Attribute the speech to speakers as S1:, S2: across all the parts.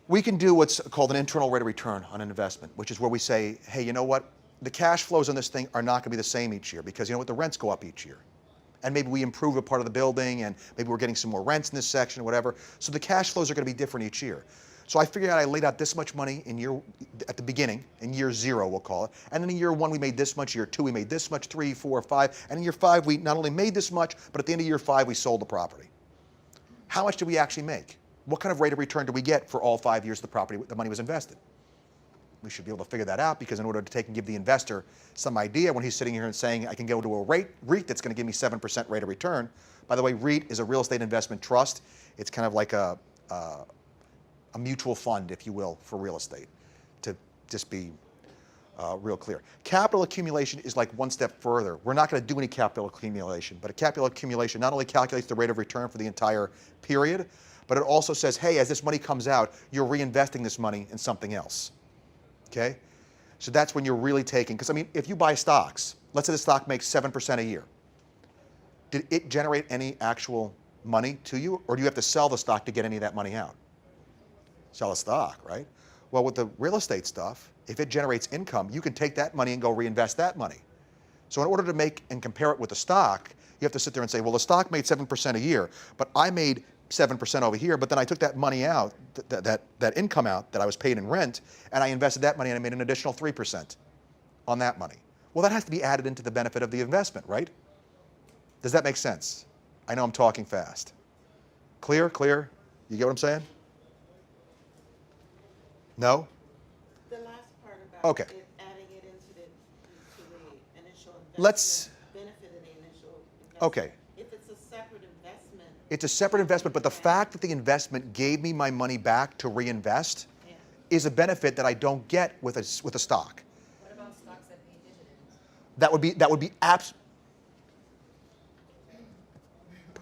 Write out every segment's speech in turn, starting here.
S1: We can do what's called an internal rate of return on an investment, which is where we say, hey, you know what? The cash flows on this thing are not going to be the same each year because you know what? The rents go up each year. And maybe we improve a part of the building and maybe we're getting some more rents in this section, whatever. So the cash flows are going to be different each year. So I figured out I laid out this much money at the beginning, in year 0 we'll call it. And then in year 1 we made this much, year 2 we made this much, 3, 4, 5. And in year 5 we not only made this much, but at the end of year 5 we sold the property. How much did we actually make? What kind of rate of return do we get for all 5 years the property, the money was invested? We should be able to figure that out because in order to take and give the investor some idea when he's sitting here and saying, I can go to a REIT that's going to give me 7% rate of return. By the way, REIT is a real estate investment trust. It's kind of like a mutual fund, if you will, for real estate, to just be real clear. Capital accumulation is like one step further. We're not going to do any capital accumulation, but a capital accumulation not only calculates the rate of return for the entire period, but it also says, hey, as this money comes out, you're reinvesting this money in something else. Okay? So that's when you're really taking, because I mean, if you buy stocks, let's say the stock makes 7% a year. Did it generate any actual money to you, or do you have to sell the stock to get any of that money out? Sell a stock, right? Well, with the real estate stuff, if it generates income, you can take that money and go reinvest that money. So in order to make and compare it with the stock, you have to sit there and say, well, the stock made 7% a year, but I made 7% over here, but then I took that money out, that income out that I was paid in rent, and I invested that money and I made an additional 3% on that money. Well, that has to be added into the benefit of the investment, right? Does that make sense? I know I'm talking fast. Clear? Clear? You get what I'm saying? No?
S2: The last part about
S1: Okay.
S2: adding it into the initial investment,
S1: Let's,
S2: benefit of the initial investment.
S1: okay.
S2: If it's a separate investment.
S1: It's a separate investment, but the fact that the investment gave me my money back to reinvest is a benefit that I don't get with a stock.
S3: What about stocks that pay dividends?
S1: That would be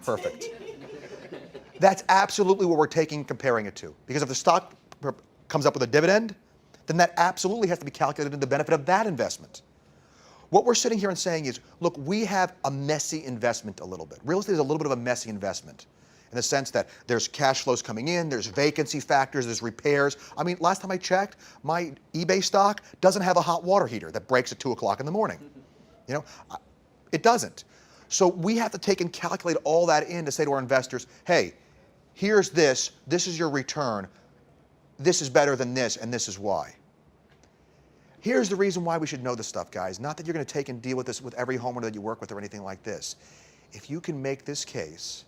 S1: perfect. That's absolutely what we're comparing it to. Because if the stock comes up with a dividend, then that absolutely has to be calculated in the benefit of that investment. What we're sitting here and saying is, look, we have a messy investment a little bit. Real estate is a little bit of a messy investment in the sense that there's cash flows coming in, there's vacancy factors, there's repairs. I mean, last time I checked, my eBay stock doesn't have a hot water heater that breaks at 2 o'clock in the morning. You know, it doesn't. So we have to take and calculate all that in to say to our investors, hey, here's this is your return, this is better than this, and this is why. Here's the reason why we should know this stuff, guys. Not that you're going to take and deal with this with every homeowner that you work with or anything like this. If you can make this case,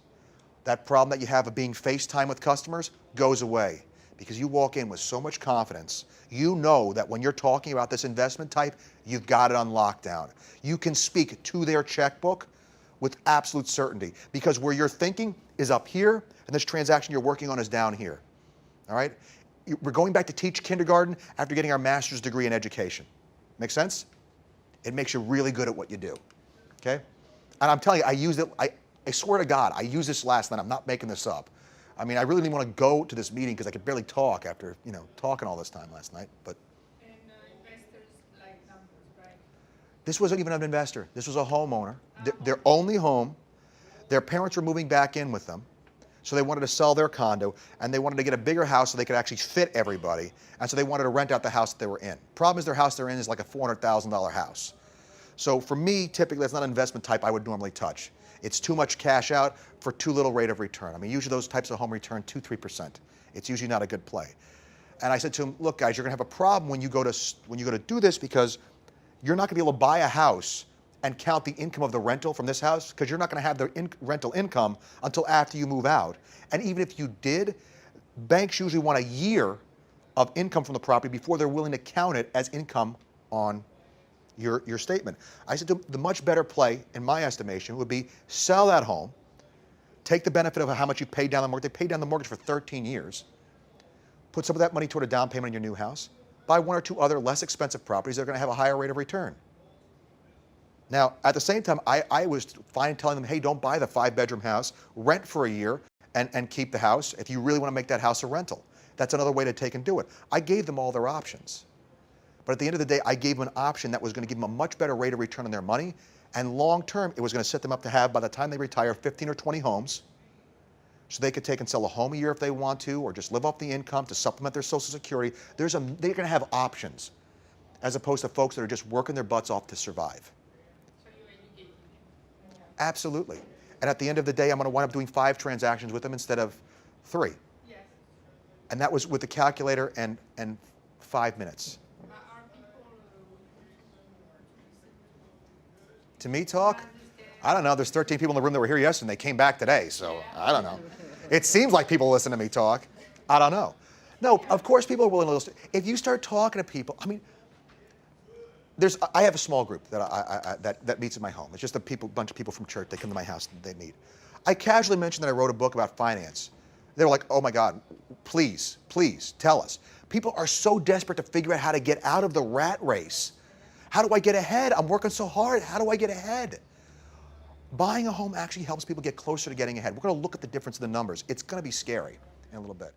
S1: that problem that you have of being FaceTime with customers goes away because you walk in with so much confidence. You know that when you're talking about this investment type, you've got it on lockdown. You can speak to their checkbook with absolute certainty because where you're thinking is up here and this transaction you're working on is down here. All right? We're going back to teach kindergarten after getting our master's degree in education. Make sense? It makes you really good at what you do. Okay? And I'm telling you, I used it, I swear to God, I used this last night. I'm not making this up. I mean, I really didn't want to go to this meeting because I could barely talk after, talking all this time last night. But
S3: And investors like numbers, right?
S1: this wasn't even an investor. This was a homeowner. Their only home. Their parents were moving back in with them. So they wanted to sell their condo, and they wanted to get a bigger house so they could actually fit everybody. And so they wanted to rent out the house that they were in. Problem is their house they're in is like a $400,000 house. So for me, typically, that's not an investment type I would normally touch. It's too much cash out for too little rate of return. I mean, usually those types of home return 2-3%. It's usually not a good play. And I said to him, look, guys, you're going to have a problem when you go to do this because you're not going to be able to buy a house and count the income of the rental from this house because you're not going to have the rental income until after you move out. And even if you did, banks usually want a year of income from the property before they're willing to count it as income on your statement. I said the much better play, in my estimation, would be sell that home, take the benefit of how much you paid down the mortgage. They paid down the mortgage for 13 years. Put some of that money toward a down payment on your new house. Buy 1 or 2 other less expensive properties that are going to have a higher rate of return. Now, at the same time, I was fine telling them, hey, don't buy the 5-bedroom house, rent for a year, and keep the house if you really want to make that house a rental. That's another way to take and do it. I gave them all their options. But at the end of the day, I gave them an option that was going to give them a much better rate of return on their money, and long term, it was going to set them up to have, by the time they retire, 15 or 20 homes so they could take and sell a home a year if they want to, or just live off the income to supplement their Social Security. They're going to have options, as opposed to folks that are just working their butts off to survive.
S3: So you educate them.
S1: Absolutely. And at the end of the day, I'm going to wind up doing 5 transactions with them instead of 3.
S3: Yes.
S1: And that was with the calculator and 5 minutes.
S3: Are people
S1: To me talk?
S3: understand?
S1: I don't know. There's 13 people in the room that were here yesterday and they came back today, so I don't know. It seems like people listen to me talk. I don't know. No, of course people are willing to listen. If you start talking to people, I mean, I have a small group that meets in my home. It's just a bunch of people from church. They come to my house and they meet. I casually mentioned that I wrote a book about finance. They were like, oh my God, please, please tell us. People are so desperate to figure out how to get out of the rat race. How do I get ahead? I'm working so hard. How do I get ahead? Buying a home actually helps people get closer to getting ahead. We're going to look at the difference in the numbers. It's going to be scary in a little bit.